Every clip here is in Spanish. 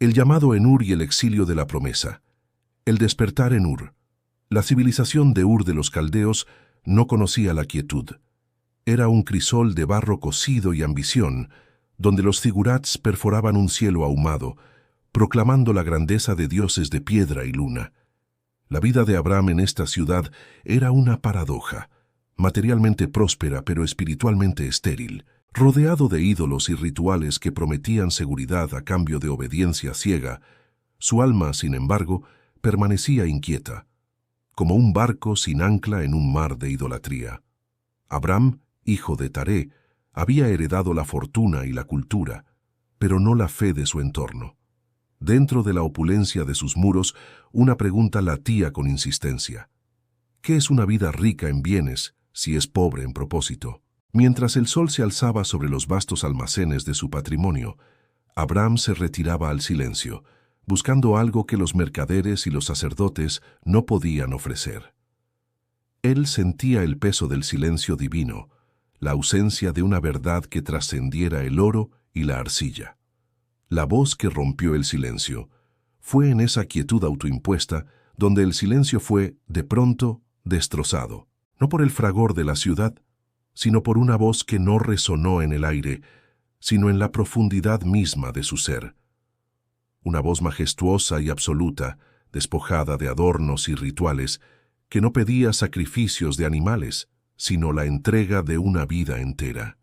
El llamado en Ur y el exilio de la promesa. El despertar en Ur. La civilización de Ur de los caldeos no conocía la quietud. Era un crisol de barro cocido y ambición, donde los zigurats perforaban un cielo ahumado, proclamando la grandeza de dioses de piedra y luna. La vida de Abram en esta ciudad era una paradoja, materialmente próspera pero espiritualmente estéril, rodeado de ídolos y rituales que prometían seguridad a cambio de obediencia ciega. Su alma, sin embargo, permanecía inquieta, como un barco sin ancla en un mar de idolatría. Abram, hijo de Taré, había heredado la fortuna y la cultura, pero no la fe de su entorno. Dentro de la opulencia de sus muros, una pregunta latía con insistencia. ¿Qué es una vida rica en bienes si es pobre en propósito? Mientras el sol se alzaba sobre los vastos almacenes de su patrimonio, Abram se retiraba al silencio, buscando algo que los mercaderes y los sacerdotes no podían ofrecer. Él sentía el peso del silencio divino, la ausencia de una verdad que trascendiera el oro y la arcilla. La voz que rompió el silencio fue en esa quietud autoimpuesta donde el silencio fue, de pronto, destrozado, no por el fragor de la ciudad, sino por una voz que no resonó en el aire, sino en la profundidad misma de su ser. Una voz majestuosa y absoluta, despojada de adornos y rituales, que no pedía sacrificios de animales, sino la entrega de una vida entera.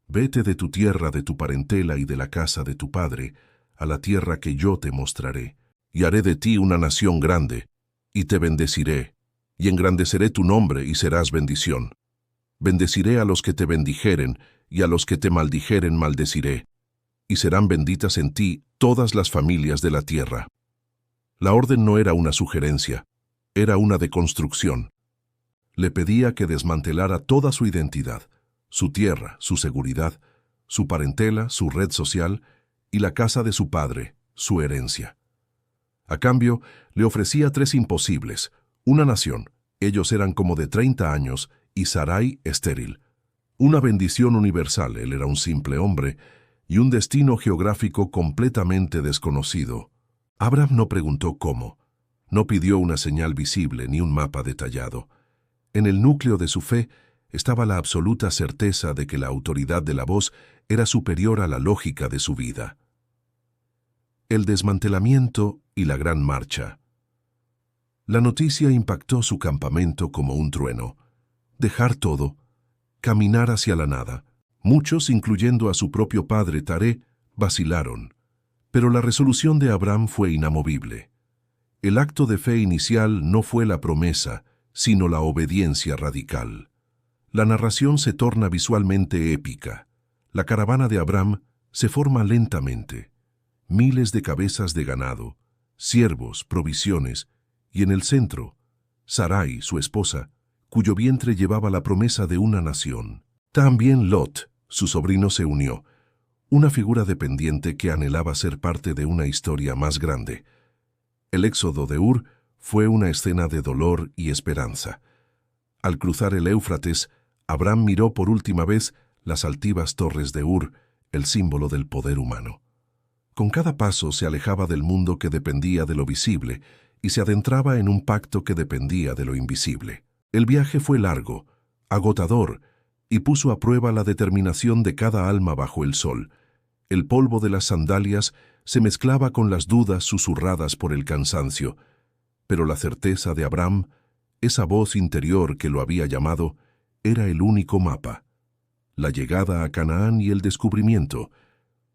Vete de tu tierra, de tu parentela y de la casa de tu padre, a la tierra que yo te mostraré, y haré de ti una nación grande, y te bendeciré, y engrandeceré tu nombre y serás bendición. Bendeciré a los que te bendijeren, y a los que te maldijeren maldeciré, y serán benditas en ti todas las familias de la tierra. La orden no era una sugerencia, era una deconstrucción. Le pedía que desmantelara toda su identidad, su tierra, su seguridad, su parentela, su red social y la casa de su padre, su herencia. A cambio, le ofrecía tres imposibles: una nación, ellos eran como de 30 años, y Sarai estéril; una bendición universal, él era un simple hombre; y un destino geográfico completamente desconocido. Abram no preguntó cómo, no pidió una señal visible ni un mapa detallado. En el núcleo de su fe estaba la absoluta certeza de que la autoridad de la voz era superior a la lógica de su vida. El desmantelamiento y la gran marcha. La noticia impactó su campamento como un trueno. Dejar todo, caminar hacia la nada. Muchos, incluyendo a su propio padre Taré, vacilaron, pero la resolución de Abram fue inamovible. El acto de fe inicial no fue la promesa, sino la obediencia radical. La narración se torna visualmente épica. La caravana de Abram se forma lentamente. Miles de cabezas de ganado, ciervos, provisiones, y en el centro, Sarai, su esposa, cuyo vientre llevaba la promesa de una nación. También Lot, su sobrino, se unió, una figura dependiente que anhelaba ser parte de una historia más grande. El éxodo de Ur fue una escena de dolor y esperanza. Al cruzar el Éufrates, Abram miró por última vez las altivas torres de Ur, el símbolo del poder humano. Con cada paso se alejaba del mundo que dependía de lo visible y se adentraba en un pacto que dependía de lo invisible. El viaje fue largo, agotador, y puso a prueba la determinación de cada alma bajo el sol. El polvo de las sandalias se mezclaba con las dudas susurradas por el cansancio, pero la certeza de Abram, esa voz interior que lo había llamado, era el único mapa. La llegada a Canaán y el descubrimiento.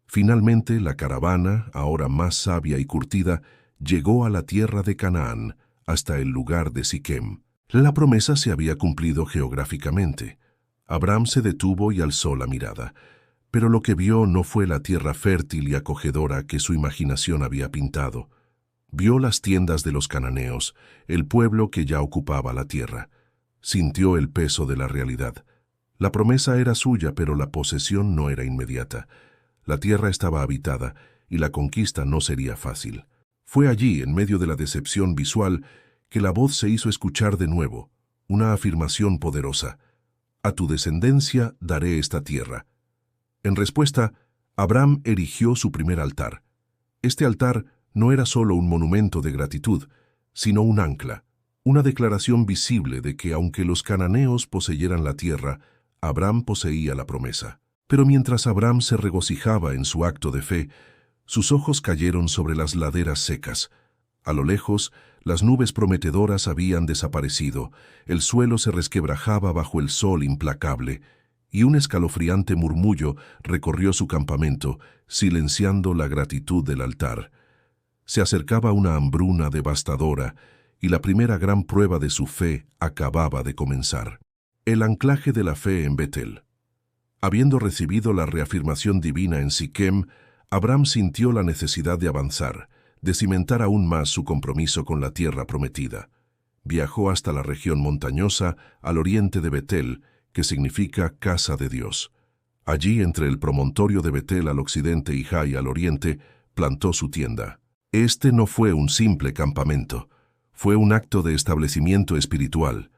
Finalmente, la caravana, ahora más sabia y curtida, llegó a la tierra de Canaán, hasta el lugar de Siquem. La promesa se había cumplido geográficamente. Abram se detuvo y alzó la mirada, pero lo que vio no fue la tierra fértil y acogedora que su imaginación había pintado. Vio las tiendas de los cananeos, el pueblo que ya ocupaba la tierra. Sintió el peso de la realidad. La promesa era suya, pero la posesión no era inmediata. La tierra estaba habitada y la conquista no sería fácil. Fue allí, en medio de la decepción visual, que la voz se hizo escuchar de nuevo, una afirmación poderosa: «A tu descendencia daré esta tierra». En respuesta, Abram erigió su primer altar. Este altar no era solo un monumento de gratitud, sino un ancla, una declaración visible de que aunque los cananeos poseyeran la tierra, Abraham poseía la promesa. Pero mientras Abraham se regocijaba en su acto de fe, sus ojos cayeron sobre las laderas secas. A lo lejos, las nubes prometedoras habían desaparecido, el suelo se resquebrajaba bajo el sol implacable, y un escalofriante murmullo recorrió su campamento, silenciando la gratitud del altar. Se acercaba una hambruna devastadora, y la primera gran prueba de su fe acababa de comenzar. El anclaje de la fe en Betel. Habiendo recibido la reafirmación divina en Siquem, Abraham sintió la necesidad de avanzar, de cimentar aún más su compromiso con la tierra prometida. Viajó hasta la región montañosa al oriente de Betel, que significa casa de Dios. Allí, entre el promontorio de Betel al occidente y Jai al oriente, plantó su tienda. Este no fue un simple campamento, fue un acto de establecimiento espiritual.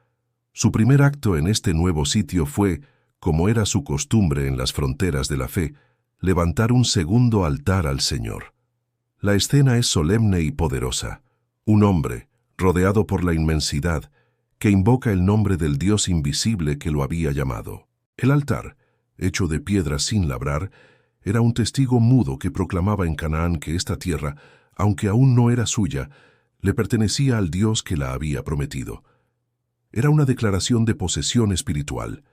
Su primer acto en este nuevo sitio fue, como era su costumbre en las fronteras de la fe, levantar un segundo altar al Señor. La escena es solemne y poderosa. Un hombre, rodeado por la inmensidad, que invoca el nombre del Dios invisible que lo había llamado. El altar, hecho de piedra sin labrar, era un testigo mudo que proclamaba en Canaán que esta tierra, aunque aún no era suya, le pertenecía al Dios que la había prometido. Era una declaración de posesión espiritual.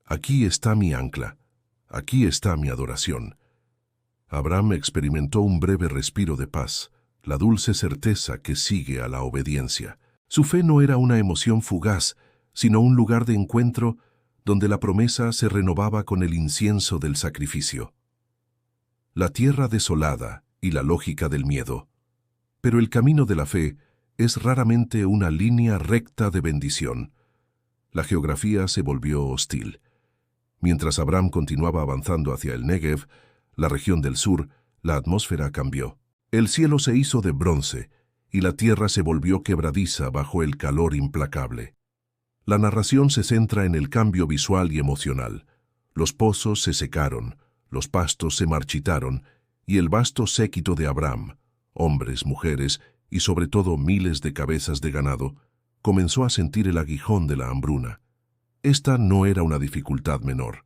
Aquí está mi ancla, aquí está mi adoración. Abraham experimentó un breve respiro de paz, la dulce certeza que sigue a la obediencia. Su fe no era una emoción fugaz, sino un lugar de encuentro donde la promesa se renovaba con el incienso del sacrificio. La tierra desolada y la lógica del miedo. Pero el camino de la fe es raramente una línea recta de bendición. La geografía se volvió hostil. Mientras Abraham continuaba avanzando hacia el Negev, la región del sur, la atmósfera cambió. El cielo se hizo de bronce y la tierra se volvió quebradiza bajo el calor implacable. La narración se centra en el cambio visual y emocional. Los pozos se secaron, los pastos se marchitaron y el vasto séquito de Abraham, hombres, mujeres y sobre todo miles de cabezas de ganado, comenzó a sentir el aguijón de la hambruna. Esta no era una dificultad menor,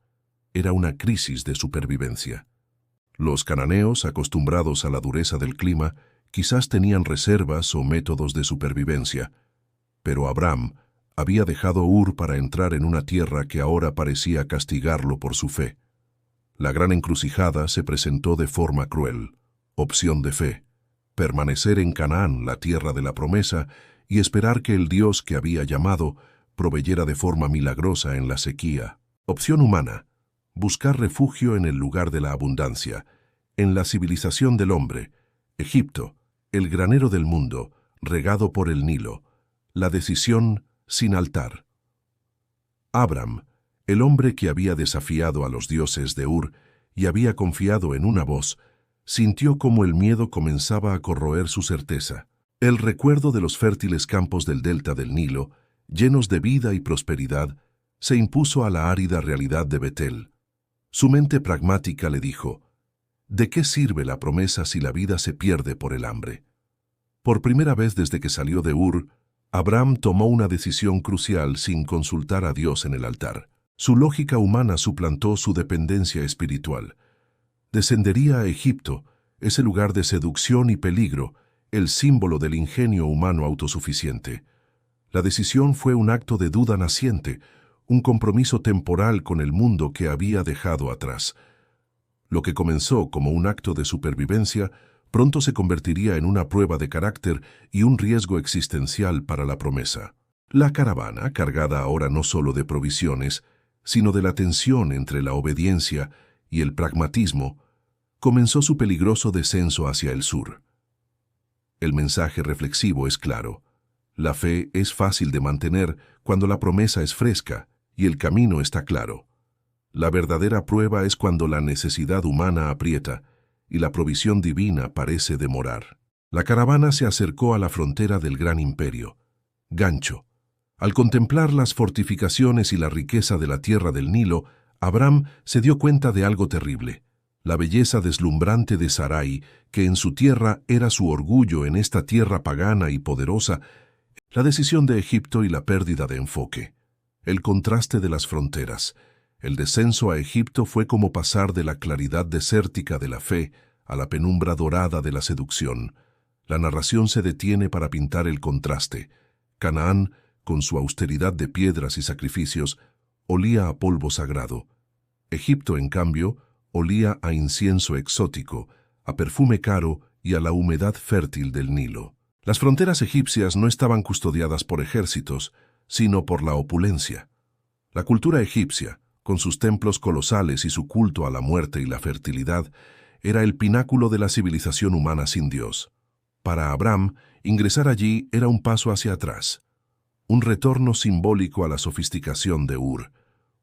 era una crisis de supervivencia. Los cananeos, acostumbrados a la dureza del clima, quizás tenían reservas o métodos de supervivencia, pero Abraham había dejado Ur para entrar en una tierra que ahora parecía castigarlo por su fe. La gran encrucijada se presentó de forma cruel. Opción de fe: permanecer en Canaán, la tierra de la promesa, y esperar que el Dios que había llamado proveyera de forma milagrosa en la sequía. Opción humana: buscar refugio en el lugar de la abundancia, en la civilización del hombre, Egipto, el granero del mundo, regado por el Nilo. La decisión sin altar. Abraham, el hombre que había desafiado a los dioses de Ur y había confiado en una voz, sintió como el miedo comenzaba a corroer su certeza. El recuerdo de los fértiles campos del delta del Nilo, llenos de vida y prosperidad, se impuso a la árida realidad de Betel. Su mente pragmática le dijo: ¿de qué sirve la promesa si la vida se pierde por el hambre? Por primera vez desde que salió de Ur, Abraham tomó una decisión crucial sin consultar a Dios en el altar. Su lógica humana suplantó su dependencia espiritual. Descendería a Egipto, ese lugar de seducción y peligro, el símbolo del ingenio humano autosuficiente. La decisión fue un acto de duda naciente, un compromiso temporal con el mundo que había dejado atrás. Lo que comenzó como un acto de supervivencia, pronto se convertiría en una prueba de carácter y un riesgo existencial para la promesa. La caravana, cargada ahora no solo de provisiones, sino de la tensión entre la obediencia y el pragmatismo, comenzó su peligroso descenso hacia el sur. El mensaje reflexivo es claro. La fe es fácil de mantener cuando la promesa es fresca y el camino está claro. La verdadera prueba es cuando la necesidad humana aprieta y la provisión divina parece demorar. La caravana se acercó a la frontera del gran imperio, Gancho. Al contemplar las fortificaciones y la riqueza de la tierra del Nilo, Abraham se dio cuenta de algo terrible. La belleza deslumbrante de Sarai, que en su tierra era su orgullo en esta tierra pagana y poderosa, la decisión de Egipto y la pérdida de enfoque. El contraste de las fronteras. El descenso a Egipto fue como pasar de la claridad desértica de la fe a la penumbra dorada de la seducción. La narración se detiene para pintar el contraste. Canaán, con su austeridad de piedras y sacrificios, olía a polvo sagrado. Egipto, en cambio, olía a incienso exótico, a perfume caro y a la humedad fértil del Nilo. Las fronteras egipcias no estaban custodiadas por ejércitos, sino por la opulencia. La cultura egipcia, con sus templos colosales y su culto a la muerte y la fertilidad, era el pináculo de la civilización humana sin Dios. Para Abraham, ingresar allí era un paso hacia atrás, un retorno simbólico a la sofisticación de Ur,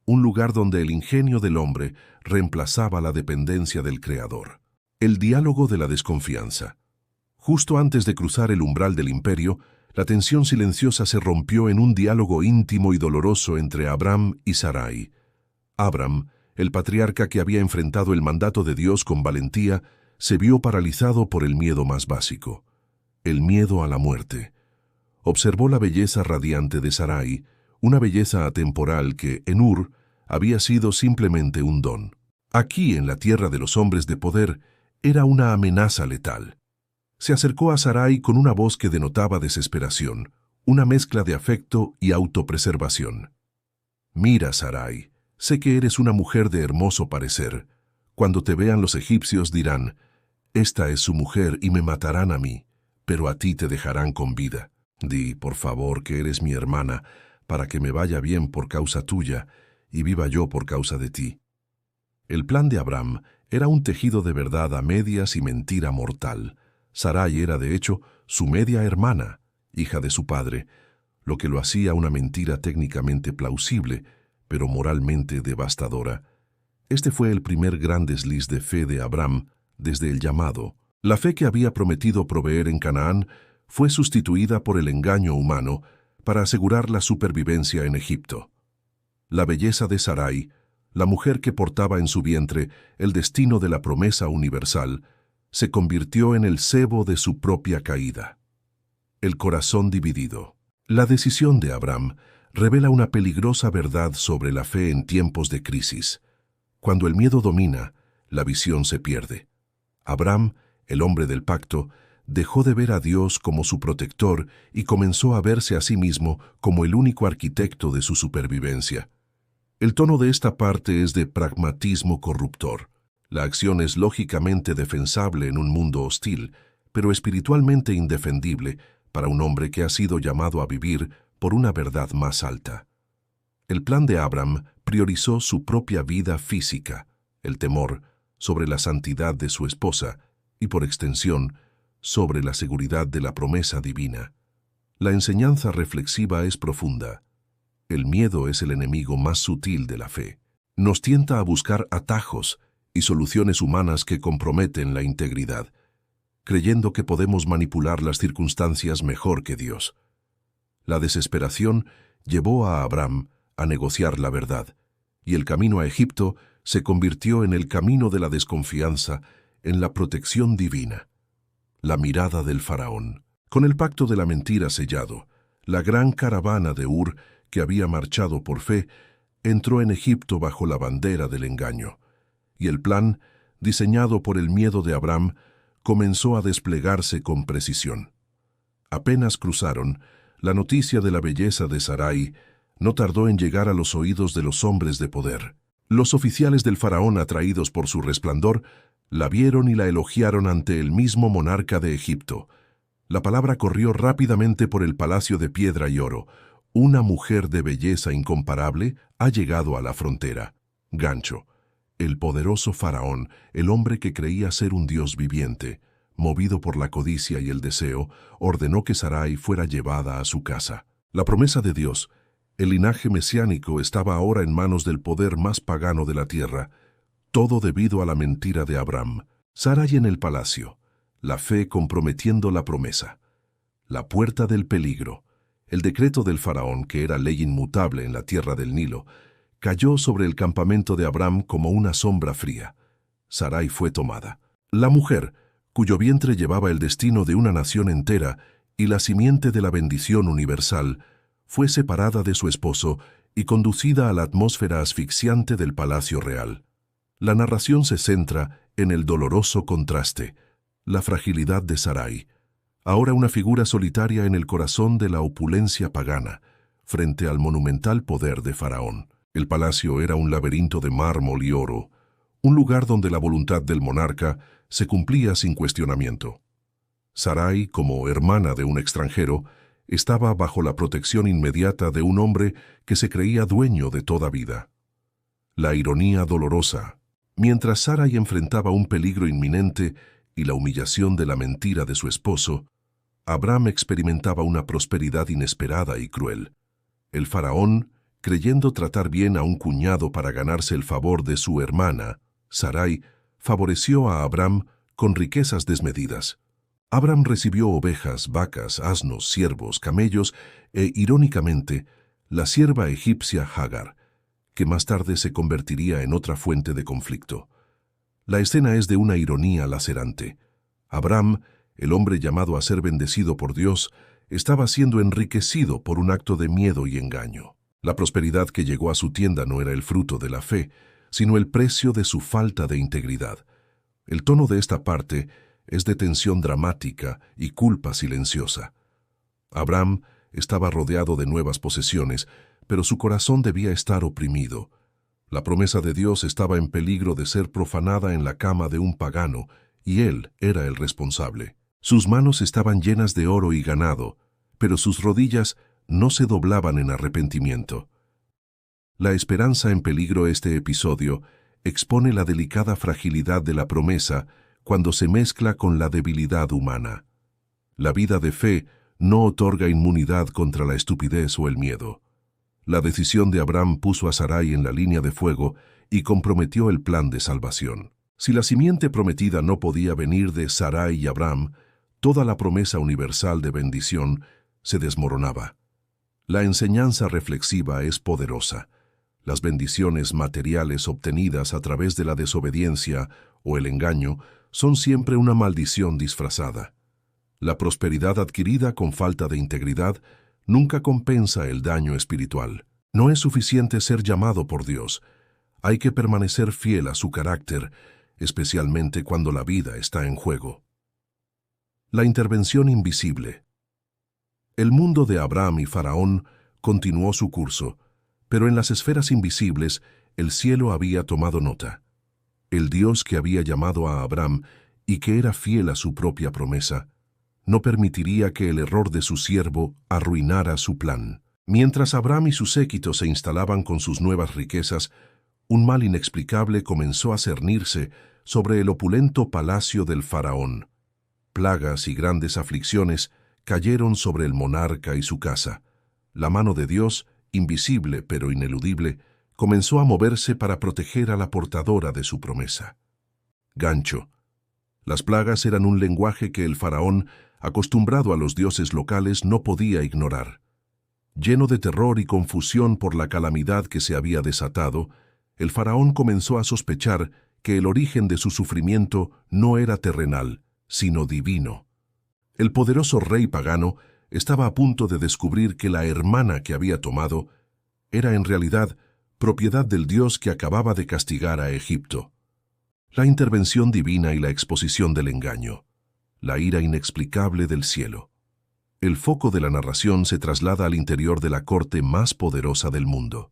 un lugar donde el ingenio del hombre reemplazaba la dependencia del Creador. El diálogo de la desconfianza. Justo antes de cruzar el umbral del imperio, la tensión silenciosa se rompió en un diálogo íntimo y doloroso entre Abraham y Sarai. Abraham, el patriarca que había enfrentado el mandato de Dios con valentía, se vio paralizado por el miedo más básico, el miedo a la muerte. Observó la belleza radiante de Sarai, una belleza atemporal que, en Ur, había sido simplemente un don. Aquí, en la tierra de los hombres de poder, era una amenaza letal. Se acercó a Sarai con una voz que denotaba desesperación, una mezcla de afecto y autopreservación. «Mira, Sarai, sé que eres una mujer de hermoso parecer. Cuando te vean los egipcios dirán, esta es su mujer y me matarán a mí, pero a ti te dejarán con vida. Di, por favor, que eres mi hermana, para que me vaya bien por causa tuya y viva yo por causa de ti». El plan de Abraham era un tejido de verdad a medias y mentira mortal. Sarai era, de hecho, su media hermana, hija de su padre, lo que lo hacía una mentira técnicamente plausible, pero moralmente devastadora. Este fue el primer gran desliz de fe de Abraham desde el llamado. La fe que había prometido proveer en Canaán fue sustituida por el engaño humano para asegurar la supervivencia en Egipto. La belleza de Sarai, la mujer que portaba en su vientre el destino de la promesa universal, se convirtió en el cebo de su propia caída. El corazón dividido. La decisión de Abraham revela una peligrosa verdad sobre la fe en tiempos de crisis. Cuando el miedo domina, la visión se pierde. Abraham, el hombre del pacto, dejó de ver a Dios como su protector y comenzó a verse a sí mismo como el único arquitecto de su supervivencia. El tono de esta parte es de pragmatismo corruptor. La acción es lógicamente defensable en un mundo hostil, pero espiritualmente indefendible para un hombre que ha sido llamado a vivir por una verdad más alta. El plan de Abraham priorizó su propia vida física, el temor, sobre la santidad de su esposa y, por extensión, sobre la seguridad de la promesa divina. La enseñanza reflexiva es profunda. El miedo es el enemigo más sutil de la fe. Nos tienta a buscar atajos y soluciones humanas que comprometen la integridad, creyendo que podemos manipular las circunstancias mejor que Dios. La desesperación llevó a Abraham a negociar la verdad, y el camino a Egipto se convirtió en el camino de la desconfianza, en la protección divina. La mirada del faraón. Con el pacto de la mentira sellado, la gran caravana de Ur, que había marchado por fe, entró en Egipto bajo la bandera del engaño, y el plan, diseñado por el miedo de Abraham, comenzó a desplegarse con precisión. Apenas cruzaron, la noticia de la belleza de Sarai no tardó en llegar a los oídos de los hombres de poder. Los oficiales del faraón, atraídos por su resplandor, la vieron y la elogiaron ante el mismo monarca de Egipto. La palabra corrió rápidamente por el palacio de piedra y oro. Una mujer de belleza incomparable ha llegado a la frontera. Gancho. El poderoso faraón, el hombre que creía ser un dios viviente, movido por la codicia y el deseo, ordenó que Sarai fuera llevada a su casa. La promesa de Dios, el linaje mesiánico, estaba ahora en manos del poder más pagano de la tierra, todo debido a la mentira de Abraham. Sarai en el palacio, la fe comprometiendo la promesa. La puerta del peligro, el decreto del faraón, que era ley inmutable en la tierra del Nilo, cayó sobre el campamento de Abraham como una sombra fría. Sarai fue tomada. La mujer, cuyo vientre llevaba el destino de una nación entera y la simiente de la bendición universal, fue separada de su esposo y conducida a la atmósfera asfixiante del palacio real. La narración se centra en el doloroso contraste, la fragilidad de Sarai, ahora una figura solitaria en el corazón de la opulencia pagana, frente al monumental poder de Faraón. El palacio era un laberinto de mármol y oro, un lugar donde la voluntad del monarca se cumplía sin cuestionamiento. Sarai, como hermana de un extranjero, estaba bajo la protección inmediata de un hombre que se creía dueño de toda vida. La ironía dolorosa. Mientras Sarai enfrentaba un peligro inminente y la humillación de la mentira de su esposo, Abram experimentaba una prosperidad inesperada y cruel. El faraón, creyendo tratar bien a un cuñado para ganarse el favor de su hermana, Sarai, favoreció a Abram con riquezas desmedidas. Abram recibió ovejas, vacas, asnos, siervos, camellos e, irónicamente, la sierva egipcia Hagar, que más tarde se convertiría en otra fuente de conflicto. La escena es de una ironía lacerante. Abram, el hombre llamado a ser bendecido por Dios, estaba siendo enriquecido por un acto de miedo y engaño. La prosperidad que llegó a su tienda no era el fruto de la fe, sino el precio de su falta de integridad. El tono de esta parte es de tensión dramática y culpa silenciosa. Abram estaba rodeado de nuevas posesiones, pero su corazón debía estar oprimido. La promesa de Dios estaba en peligro de ser profanada en la cama de un pagano, y él era el responsable. Sus manos estaban llenas de oro y ganado, pero sus rodillas no se doblaban en arrepentimiento. La esperanza en peligro. Este episodio expone la delicada fragilidad de la promesa cuando se mezcla con la debilidad humana. La vida de fe no otorga inmunidad contra la estupidez o el miedo. La decisión de Abram puso a Sarai en la línea de fuego y comprometió el plan de salvación. Si la simiente prometida no podía venir de Sarai y Abram, toda la promesa universal de bendición se desmoronaba. La enseñanza reflexiva es poderosa. Las bendiciones materiales obtenidas a través de la desobediencia o el engaño son siempre una maldición disfrazada. La prosperidad adquirida con falta de integridad nunca compensa el daño espiritual. No es suficiente ser llamado por Dios. Hay que permanecer fiel a su carácter, especialmente cuando la vida está en juego. La intervención invisible. El mundo de Abram y Faraón continuó su curso, pero en las esferas invisibles el cielo había tomado nota. El Dios que había llamado a Abram y que era fiel a su propia promesa, no permitiría que el error de su siervo arruinara su plan. Mientras Abram y su séquito se instalaban con sus nuevas riquezas, un mal inexplicable comenzó a cernirse sobre el opulento palacio del faraón. Plagas y grandes aflicciones cayeron sobre el monarca y su casa. La mano de Dios, invisible pero ineludible, comenzó a moverse para proteger a la portadora de su promesa. Gancho. Las plagas eran un lenguaje que el faraón, acostumbrado a los dioses locales, no podía ignorar. Lleno de terror y confusión por la calamidad que se había desatado, el faraón comenzó a sospechar que el origen de su sufrimiento no era terrenal, sino divino. El poderoso rey pagano estaba a punto de descubrir que la hermana que había tomado era en realidad propiedad del Dios que acababa de castigar a Egipto. La intervención divina y la exposición del engaño. La ira inexplicable del cielo. El foco de la narración se traslada al interior de la corte más poderosa del mundo.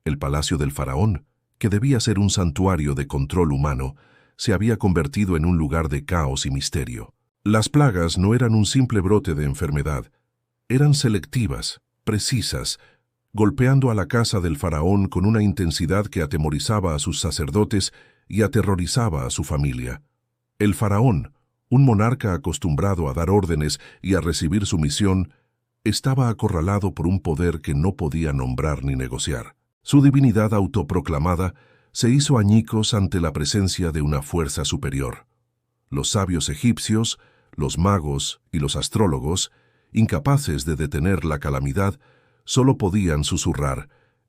El palacio del faraón, que debía ser un santuario de control humano, se había convertido en un lugar de caos y misterio. Las plagas no eran un simple brote de enfermedad, eran selectivas, precisas, golpeando a la casa del faraón con una intensidad que atemorizaba a sus sacerdotes y aterrorizaba a su familia. El faraón, un monarca acostumbrado a dar órdenes y a recibir sumisión, estaba acorralado por un poder que no podía nombrar ni negociar. Su divinidad autoproclamada se hizo añicos ante la presencia de una fuerza superior. Los sabios egipcios, los magos y los astrólogos, incapaces de detener la calamidad, solo podían susurrar: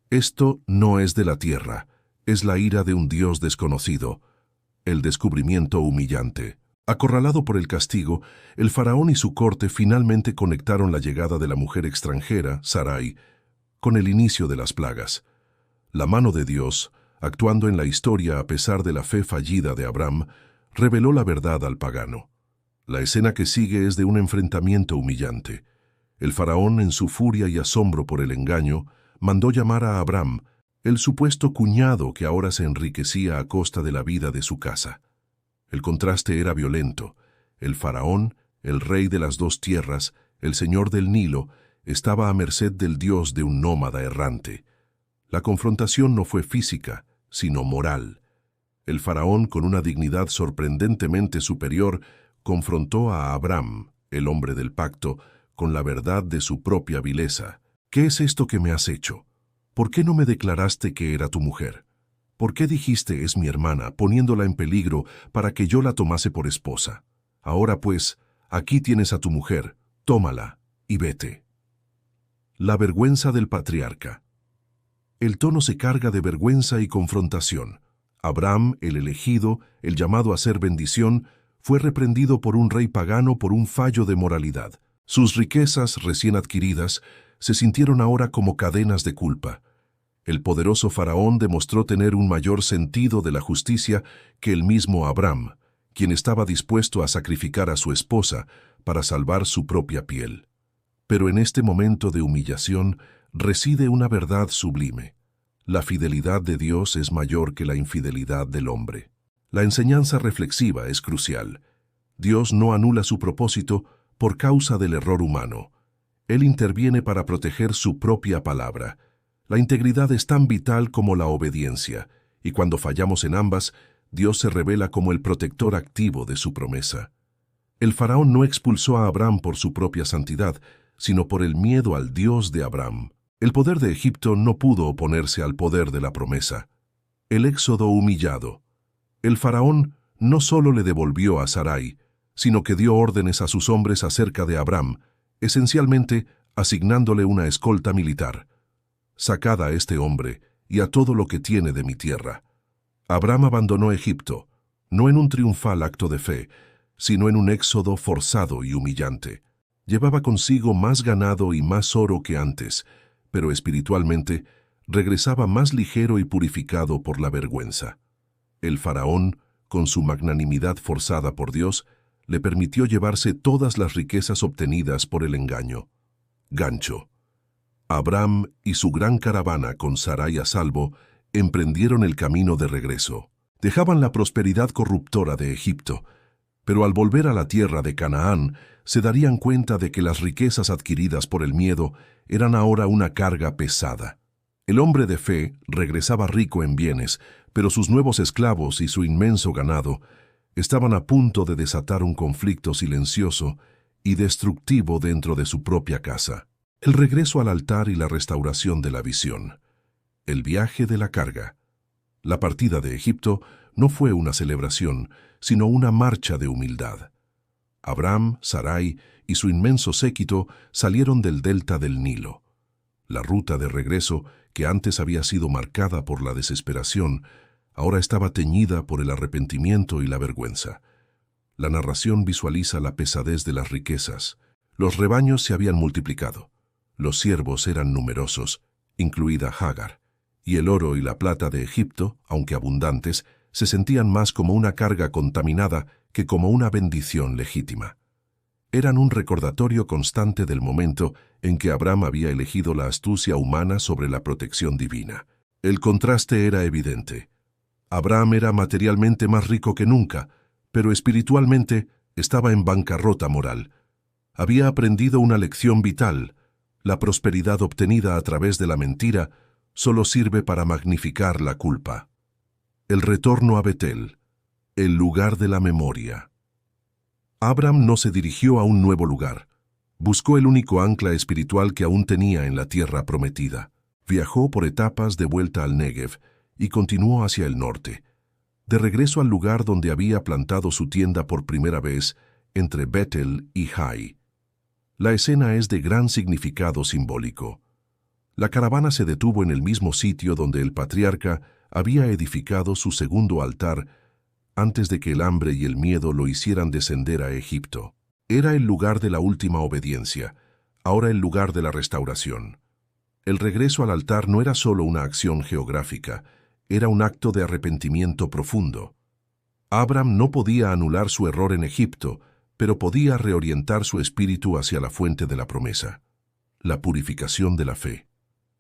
«Esto no es de la tierra, es la ira de un Dios desconocido. El descubrimiento humillante. Acorralado por el castigo, el faraón y su corte finalmente conectaron la llegada de la mujer extranjera, Sarai, con el inicio de las plagas. La mano de Dios, actuando en la historia a pesar de la fe fallida de Abraham, reveló la verdad al pagano. La escena que sigue es de un enfrentamiento humillante. El faraón, en su furia y asombro por el engaño, mandó llamar a Abraham, el supuesto cuñado que ahora se enriquecía a costa de la vida de su casa. El contraste era violento. El faraón, el rey de las dos tierras, el señor del Nilo, estaba a merced del Dios de un nómada errante. La confrontación no fue física, sino moral. El faraón, con una dignidad sorprendentemente superior, confrontó a Abraham, el hombre del pacto, con la verdad de su propia vileza. ¿Qué es esto que me has hecho? ¿Por qué no me declaraste que era tu mujer? ¿Por qué dijiste es mi hermana, poniéndola en peligro para que yo la tomase por esposa? Ahora pues, aquí tienes a tu mujer, tómala y vete. La vergüenza del patriarca. El tono se carga de vergüenza y confrontación. Abraham, el elegido, el llamado a ser bendición, fue reprendido por un rey pagano por un fallo de moralidad. Sus riquezas recién adquiridas se sintieron ahora como cadenas de culpa. El poderoso faraón demostró tener un mayor sentido de la justicia que el mismo Abraham, quien estaba dispuesto a sacrificar a su esposa para salvar su propia piel. Pero en este momento de humillación reside una verdad sublime. La fidelidad de Dios es mayor que la infidelidad del hombre. La enseñanza reflexiva es crucial. Dios no anula su propósito por causa del error humano. Él interviene para proteger su propia palabra. La integridad es tan vital como la obediencia, y cuando fallamos en ambas, Dios se revela como el protector activo de su promesa. El faraón no expulsó a Abraham por su propia santidad, sino por el miedo al Dios de Abraham. El poder de Egipto no pudo oponerse al poder de la promesa. El éxodo humillado. El faraón no solo le devolvió a Sarai, sino que dio órdenes a sus hombres acerca de Abraham, esencialmente asignándole una escolta militar. Sacad a este hombre y a todo lo que tiene de mi tierra. Abraham abandonó Egipto, no en un triunfal acto de fe, sino en un éxodo forzado y humillante. Llevaba consigo más ganado y más oro que antes, pero espiritualmente regresaba más ligero y purificado por la vergüenza. El faraón, con su magnanimidad forzada por Dios, le permitió llevarse todas las riquezas obtenidas por el engaño. Gancho. Abraham y su gran caravana con Sarai a salvo emprendieron el camino de regreso. Dejaban la prosperidad corruptora de Egipto, pero al volver a la tierra de Canaán se darían cuenta de que las riquezas adquiridas por el miedo eran ahora una carga pesada. El hombre de fe regresaba rico en bienes, pero sus nuevos esclavos y su inmenso ganado estaban a punto de desatar un conflicto silencioso y destructivo dentro de su propia casa. El regreso al altar y la restauración de la visión. El viaje de la carga. La partida de Egipto no fue una celebración, sino una marcha de humildad. Abraham, Sarai y su inmenso séquito salieron del delta del Nilo. La ruta de regreso, que antes había sido marcada por la desesperación, ahora estaba teñida por el arrepentimiento y la vergüenza. La narración visualiza la pesadez de las riquezas. Los rebaños se habían multiplicado. Los siervos eran numerosos, incluida Hagar, y el oro y la plata de Egipto, aunque abundantes, se sentían más como una carga contaminada que como una bendición legítima. Eran un recordatorio constante del momento en que Abraham había elegido la astucia humana sobre la protección divina. El contraste era evidente. Abraham era materialmente más rico que nunca, pero espiritualmente estaba en bancarrota moral. Había aprendido una lección vital. La prosperidad obtenida a través de la mentira solo sirve para magnificar la culpa. El retorno a Betel, el lugar de la memoria. Abraham no se dirigió a un nuevo lugar. Buscó el único ancla espiritual que aún tenía en la tierra prometida. Viajó por etapas de vuelta al Negev y continuó hacia el norte, de regreso al lugar donde había plantado su tienda por primera vez, entre Betel y Jai. La escena es de gran significado simbólico. La caravana se detuvo en el mismo sitio donde el patriarca había edificado su segundo altar antes de que el hambre y el miedo lo hicieran descender a Egipto. Era el lugar de la última obediencia, ahora el lugar de la restauración. El regreso al altar no era solo una acción geográfica, era un acto de arrepentimiento profundo. Abram no podía anular su error en Egipto, pero podía reorientar su espíritu hacia la fuente de la promesa, la purificación de la fe.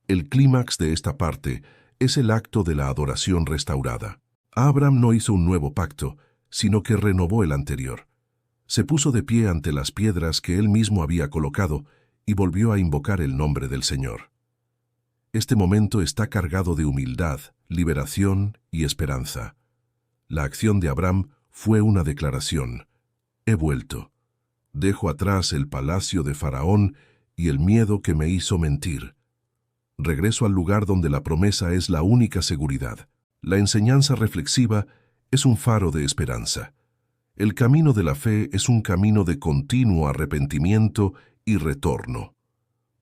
El clímax de esta parte es el acto de la adoración restaurada. Abram no hizo un nuevo pacto, sino que renovó el anterior. Se puso de pie ante las piedras que él mismo había colocado y volvió a invocar el nombre del Señor. Este momento está cargado de humildad, liberación y esperanza. La acción de Abram fue una declaración. He vuelto. Dejo atrás el palacio de Faraón y el miedo que me hizo mentir. Regreso al lugar donde la promesa es la única seguridad. La enseñanza reflexiva es un faro de esperanza. El camino de la fe es un camino de continuo arrepentimiento y retorno.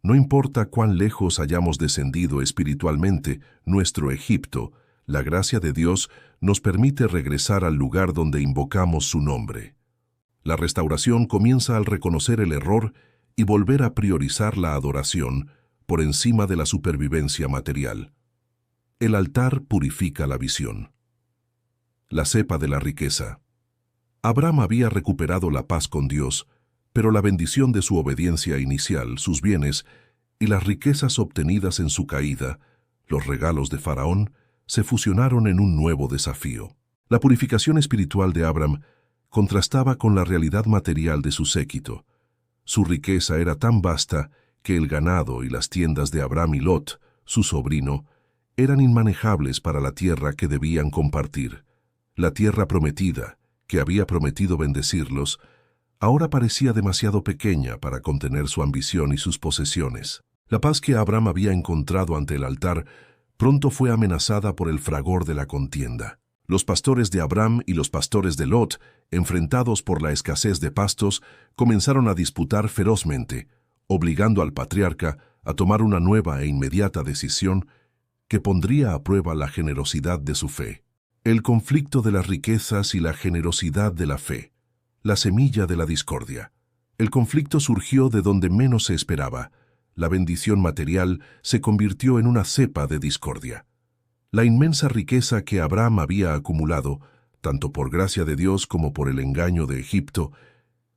No importa cuán lejos hayamos descendido espiritualmente, nuestro Egipto, la gracia de Dios nos permite regresar al lugar donde invocamos su nombre. La restauración comienza al reconocer el error y volver a priorizar la adoración por encima de la supervivencia material. El altar purifica la visión. La cepa de la riqueza. Abram había recuperado la paz con Dios, pero la bendición de su obediencia inicial, sus bienes y las riquezas obtenidas en su caída, los regalos de Faraón, se fusionaron en un nuevo desafío. La purificación espiritual de Abram contrastaba con la realidad material de su séquito. Su riqueza era tan vasta que el ganado y las tiendas de Abram y Lot, su sobrino, eran inmanejables para la tierra que debían compartir. La tierra prometida, que había prometido bendecirlos, ahora parecía demasiado pequeña para contener su ambición y sus posesiones. La paz que Abram había encontrado ante el altar pronto fue amenazada por el fragor de la contienda. Los pastores de Abram y los pastores de Lot, enfrentados por la escasez de pastos, comenzaron a disputar ferozmente, obligando al patriarca a tomar una nueva e inmediata decisión que pondría a prueba la generosidad de su fe. El conflicto de las riquezas y la generosidad de la fe, la semilla de la discordia. El conflicto surgió de donde menos se esperaba. La bendición material se convirtió en una cepa de discordia. La inmensa riqueza que Abram había acumulado, tanto por gracia de Dios como por el engaño de Egipto,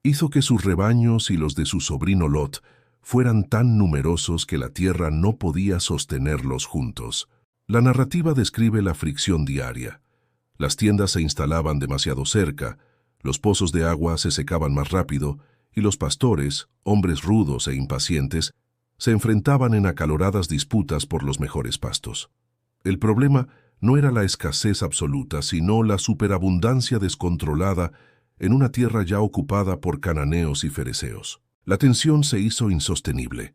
hizo que sus rebaños y los de su sobrino Lot fueran tan numerosos que la tierra no podía sostenerlos juntos. La narrativa describe la fricción diaria. Las tiendas se instalaban demasiado cerca, los pozos de agua se secaban más rápido y los pastores, hombres rudos e impacientes, se enfrentaban en acaloradas disputas por los mejores pastos. El problema no era la escasez absoluta, sino la superabundancia descontrolada en una tierra ya ocupada por cananeos y fereceos. La tensión se hizo insostenible.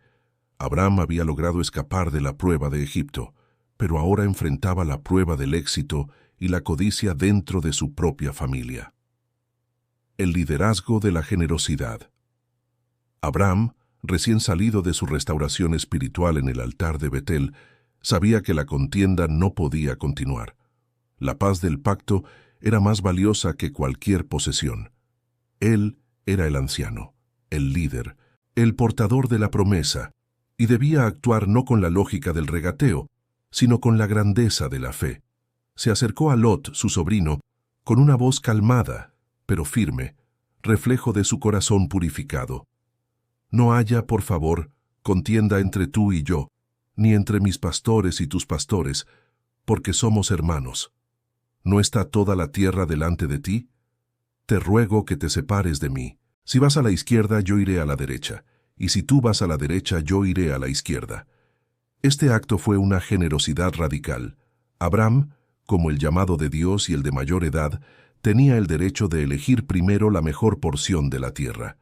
Abram había logrado escapar de la prueba de Egipto, pero ahora enfrentaba la prueba del éxito y la codicia dentro de su propia familia. El liderazgo de la generosidad. Abram, recién salido de su restauración espiritual en el altar de Betel, sabía que la contienda no podía continuar. La paz del pacto era más valiosa que cualquier posesión. Él era el anciano, el líder, el portador de la promesa, y debía actuar no con la lógica del regateo, sino con la grandeza de la fe. Se acercó a Lot, su sobrino, con una voz calmada, pero firme, reflejo de su corazón purificado. No haya, por favor, contienda entre tú y yo, ni entre mis pastores y tus pastores, porque somos hermanos. ¿No está toda la tierra delante de ti? Te ruego que te separes de mí. Si vas a la izquierda, yo iré a la derecha, y si tú vas a la derecha, yo iré a la izquierda. Este acto fue una generosidad radical. Abram, como el llamado de Dios y el de mayor edad, tenía el derecho de elegir primero la mejor porción de la tierra.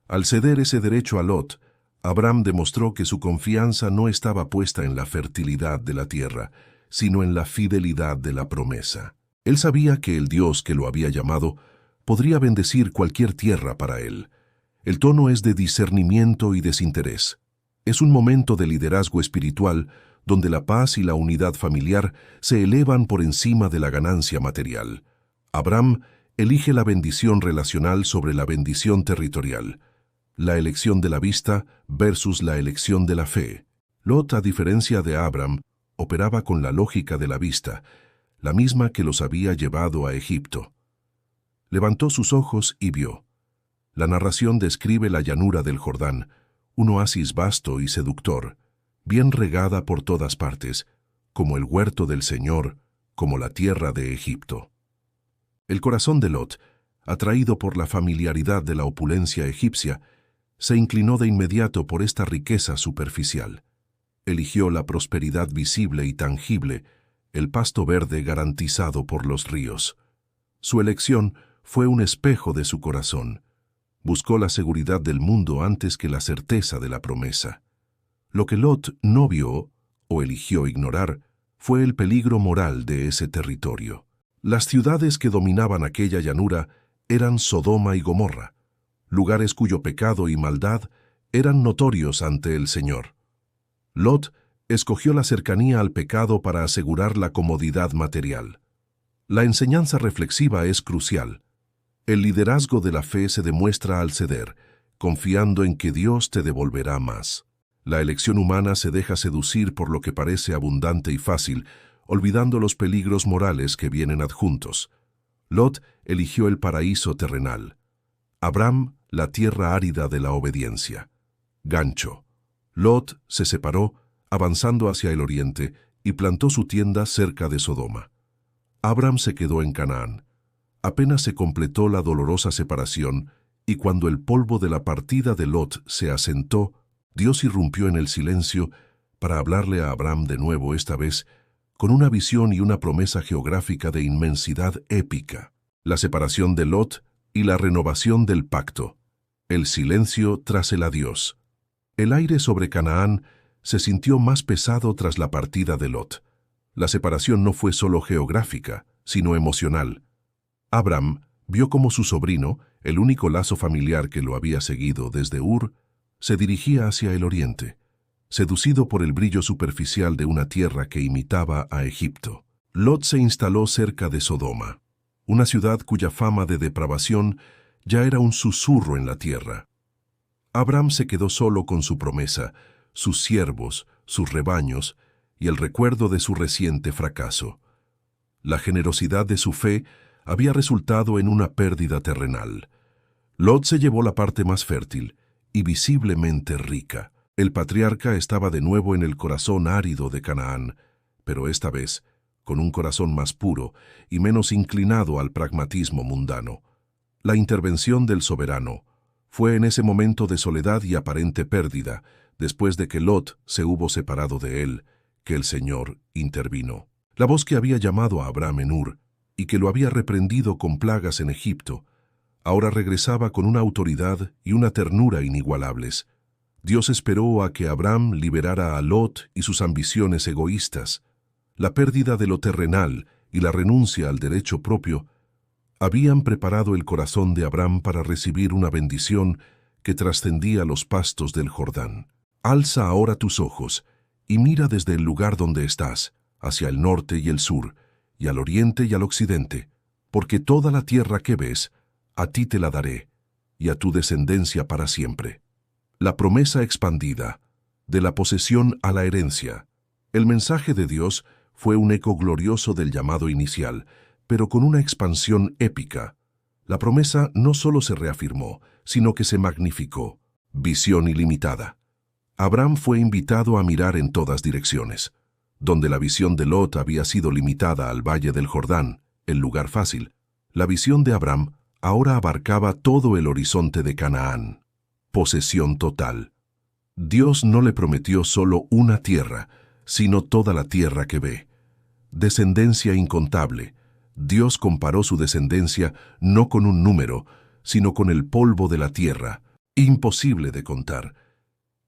Al ceder ese derecho a Lot, Abram demostró que su confianza no estaba puesta en la fertilidad de la tierra, sino en la fidelidad de la promesa. Él sabía que el Dios que lo había llamado podría bendecir cualquier tierra para él. El tono es de discernimiento y desinterés. Es un momento de liderazgo espiritual donde la paz y la unidad familiar se elevan por encima de la ganancia material. Abram Elige la bendición relacional sobre la bendición territorial. La elección de la vista versus la elección de la fe. Lot, a diferencia de Abram, operaba con la lógica de la vista, la misma que los había llevado a Egipto. Levantó sus ojos y vio. La narración describe la llanura del Jordán, un oasis vasto y seductor, bien regada por todas partes, como el huerto del Señor, como la tierra de Egipto. El corazón de Lot, atraído por la familiaridad de la opulencia egipcia, se inclinó de inmediato por esta riqueza superficial. Eligió la prosperidad visible y tangible, el pasto verde garantizado por los ríos. Su elección fue un espejo de su corazón. Buscó la seguridad del mundo antes que la certeza de la promesa. Lo que Lot no vio, o eligió ignorar, fue el peligro moral de ese territorio. Las ciudades que dominaban aquella llanura eran Sodoma y Gomorra, lugares cuyo pecado y maldad eran notorios ante el Señor. Lot escogió la cercanía al pecado para asegurar la comodidad material. La enseñanza reflexiva es crucial. El liderazgo de la fe se demuestra al ceder, confiando en que Dios te devolverá más. La elección humana se deja seducir por lo que parece abundante y fácil, olvidando los peligros morales que vienen adjuntos. Lot eligió el paraíso terrenal. Abram, la tierra árida de la obediencia. Gancho. Lot se separó, avanzando hacia el oriente, y plantó su tienda cerca de Sodoma. Abram se quedó en Canaán. Apenas se completó la dolorosa separación, y cuando el polvo de la partida de Lot se asentó, Dios irrumpió en el silencio para hablarle a Abram de nuevo, esta vez con una visión y una promesa geográfica de inmensidad épica. La separación de Lot y la renovación del pacto. El silencio tras el adiós. El aire sobre Canaán se sintió más pesado tras la partida de Lot. La separación no fue solo geográfica, sino emocional. Abram vio cómo su sobrino, el único lazo familiar que lo había seguido desde Ur, se dirigía hacia el oriente, seducido por el brillo superficial de una tierra que imitaba a Egipto. Lot se instaló cerca de Sodoma, una ciudad cuya fama de depravación ya era un susurro en la tierra. Abram se quedó solo con su promesa, sus siervos, sus rebaños y el recuerdo de su reciente fracaso. La generosidad de su fe había resultado en una pérdida terrenal. Lot se llevó la parte más fértil y visiblemente rica. El patriarca estaba de nuevo en el corazón árido de Canaán, pero esta vez con un corazón más puro y menos inclinado al pragmatismo mundano. La intervención del soberano fue en ese momento de soledad y aparente pérdida, después de que Lot se hubo separado de él, que el Señor intervino. La voz que había llamado a Abram en Ur y que lo había reprendido con plagas en Egipto, ahora regresaba con una autoridad y una ternura inigualables. Dios esperó a que Abram liberara a Lot y sus ambiciones egoístas. La pérdida de lo terrenal y la renuncia al derecho propio habían preparado el corazón de Abram para recibir una bendición que trascendía los pastos del Jordán. Alza ahora tus ojos y mira desde el lugar donde estás, hacia el norte y el sur, y al oriente y al occidente, porque toda la tierra que ves, a ti te la daré, y a tu descendencia para siempre. La promesa expandida, de la posesión a la herencia. El mensaje de Dios fue un eco glorioso del llamado inicial, pero con una expansión épica. La promesa no solo se reafirmó, sino que se magnificó. Visión ilimitada. Abram fue invitado a mirar en todas direcciones. Donde la visión de Lot había sido limitada al valle del Jordán, el lugar fácil, la visión de Abram ahora abarcaba todo el horizonte de Canaán. Posesión total. Dios no le prometió solo una tierra, sino toda la tierra que ve. Descendencia incontable. Dios comparó su descendencia no con un número, sino con el polvo de la tierra, imposible de contar.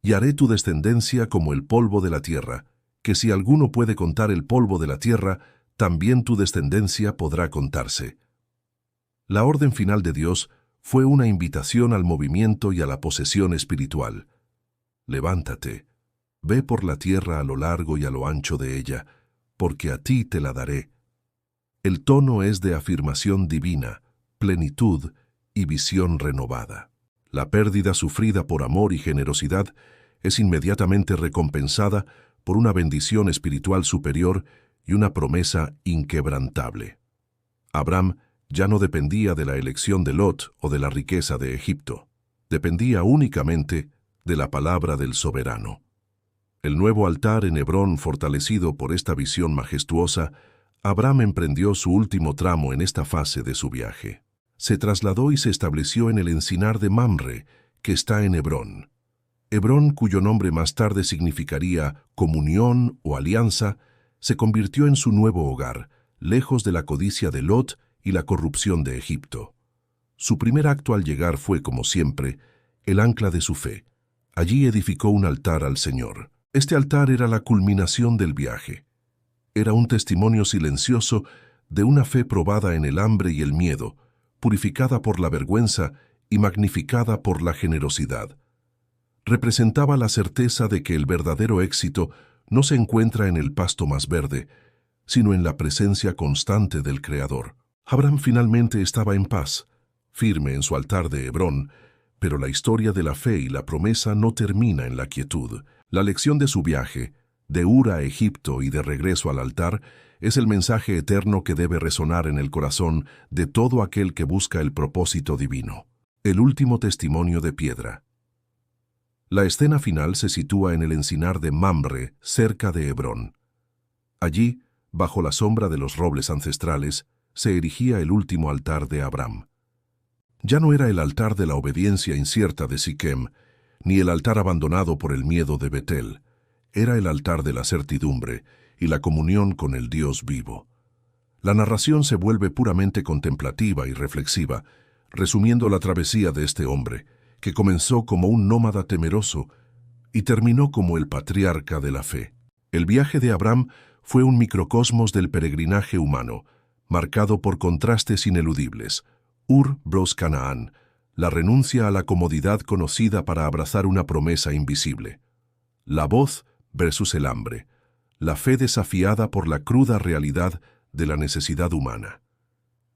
Y haré tu descendencia como el polvo de la tierra, que si alguno puede contar el polvo de la tierra, también tu descendencia podrá contarse. La orden final de Dios fue una invitación al movimiento y a la posesión espiritual. Levántate, ve por la tierra a lo largo y a lo ancho de ella, porque a ti te la daré. El tono es de afirmación divina. plenitud y visión renovada. La pérdida sufrida por amor y generosidad es inmediatamente recompensada por una bendición espiritual superior y una promesa inquebrantable. Abraham ya no dependía de la elección de Lot o de la riqueza de Egipto. Dependía únicamente de la palabra del soberano. El nuevo altar en Hebrón, fortalecido por esta visión majestuosa, Abraham emprendió su último tramo en esta fase de su viaje. Se trasladó y se estableció en el encinar de Mamre, que está en Hebrón. Hebrón, cuyo nombre más tarde significaría comunión o alianza, se convirtió en su nuevo hogar, lejos de la codicia de Lot y la corrupción de Egipto. Su primer acto al llegar fue, como siempre, el ancla de su fe. Allí edificó un altar al Señor. Este altar era la culminación del viaje. Era un testimonio silencioso de una fe probada en el hambre y el miedo, purificada por la vergüenza y magnificada por la generosidad. Representaba la certeza de que el verdadero éxito no se encuentra en el pasto más verde, sino en la presencia constante del Creador. Abraham finalmente estaba en paz, firme en su altar de Hebrón, pero la historia de la fe y la promesa no termina en la quietud. La lección de su viaje, de Ur a Egipto y de regreso al altar, es el mensaje eterno que debe resonar en el corazón de todo aquel que busca el propósito divino. El último testimonio de piedra. La escena final se sitúa en el encinar de Mamre, cerca de Hebrón. Allí, bajo la sombra de los robles ancestrales, se erigía el último altar de Abraham. Ya no era el altar de la obediencia incierta de Siquem, ni el altar abandonado por el miedo de Betel. Era el altar de la certidumbre y la comunión con el Dios vivo. La narración se vuelve puramente contemplativa y reflexiva, resumiendo la travesía de este hombre, que comenzó como un nómada temeroso y terminó como el patriarca de la fe. El viaje de Abraham fue un microcosmos del peregrinaje humano, marcado por contrastes ineludibles. Ur bros Canaán, la renuncia a la comodidad conocida para abrazar una promesa invisible. La voz versus el hambre, la fe desafiada por la cruda realidad de la necesidad humana.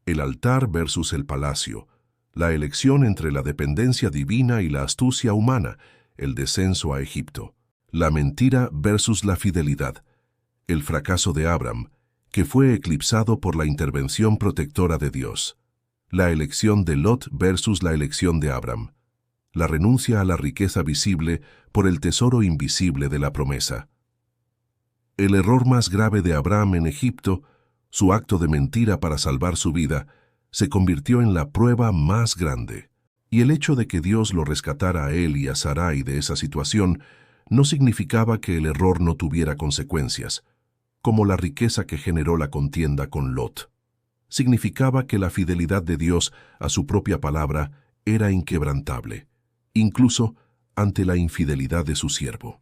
El altar versus el palacio, la elección entre la dependencia divina y la astucia humana, el descenso a Egipto. La mentira versus la fidelidad, el fracaso de Abraham, que fue eclipsado por la intervención protectora de Dios. La elección de Lot versus la elección de Abraham, la renuncia a la riqueza visible por el tesoro invisible de la promesa. El error más grave de Abraham en Egipto, su acto de mentira para salvar su vida, se convirtió en la prueba más grande. Y el hecho de que Dios lo rescatara a él y a Sarai de esa situación no significaba que el error no tuviera consecuencias, como la riqueza que generó la contienda con Lot. Significaba que la fidelidad de Dios a su propia palabra era inquebrantable, incluso ante la infidelidad de su siervo.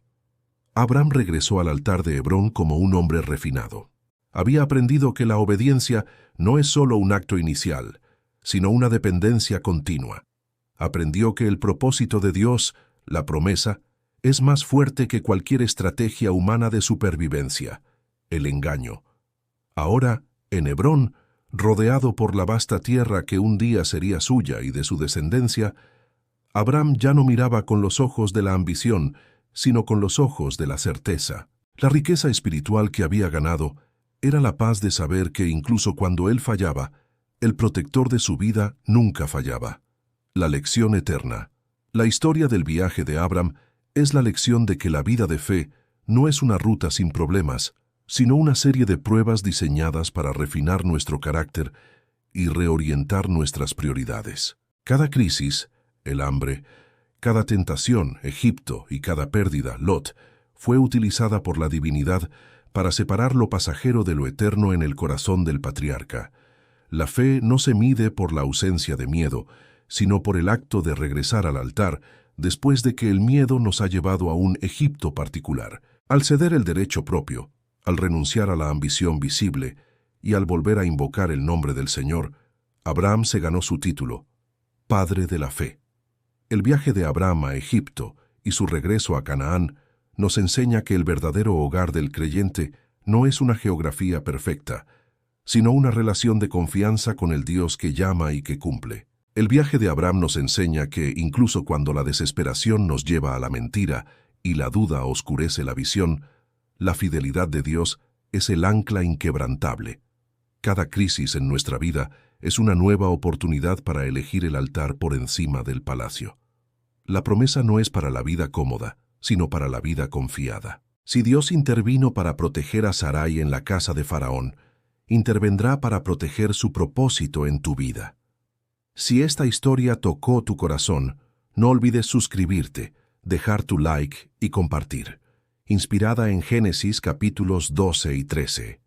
Abraham regresó al altar de Hebrón como un hombre refinado. Había aprendido que la obediencia no es solo un acto inicial, sino una dependencia continua. Aprendió que el propósito de Dios, la promesa, es más fuerte que cualquier estrategia humana de supervivencia, el engaño. Ahora, en Hebrón, rodeado por la vasta tierra que un día sería suya y de su descendencia, Abraham ya no miraba con los ojos de la ambición, sino con los ojos de la certeza. La riqueza espiritual que había ganado era la paz de saber que incluso cuando él fallaba, el protector de su vida nunca fallaba. La lección eterna. La historia del viaje de Abraham es la lección de que la vida de fe no es una ruta sin problemas, sino una serie de pruebas diseñadas para refinar nuestro carácter y reorientar nuestras prioridades. Cada crisis, el hambre, cada tentación, Egipto, y cada pérdida, Lot, fue utilizada por la divinidad para separar lo pasajero de lo eterno en el corazón del patriarca. La fe no se mide por la ausencia de miedo, sino por el acto de regresar al altar después de que el miedo nos ha llevado a un Egipto particular. Al ceder el derecho propio, al renunciar a la ambición visible y al volver a invocar el nombre del Señor, Abraham se ganó su título, Padre de la Fe. El viaje de Abraham a Egipto y su regreso a Canaán nos enseña que el verdadero hogar del creyente no es una geografía perfecta, sino una relación de confianza con el Dios que llama y que cumple. El viaje de Abraham nos enseña que, incluso cuando la desesperación nos lleva a la mentira y la duda oscurece la visión, la fidelidad de Dios es el ancla inquebrantable. Cada crisis en nuestra vida es una nueva oportunidad para elegir el altar por encima del palacio. La promesa no es para la vida cómoda, sino para la vida confiada. Si Dios intervino para proteger a Sarai en la casa de Faraón, intervendrá para proteger su propósito en tu vida. Si esta historia tocó tu corazón, no olvides suscribirte, dejar tu like y compartir. Inspirada en Génesis capítulos 12 y 13.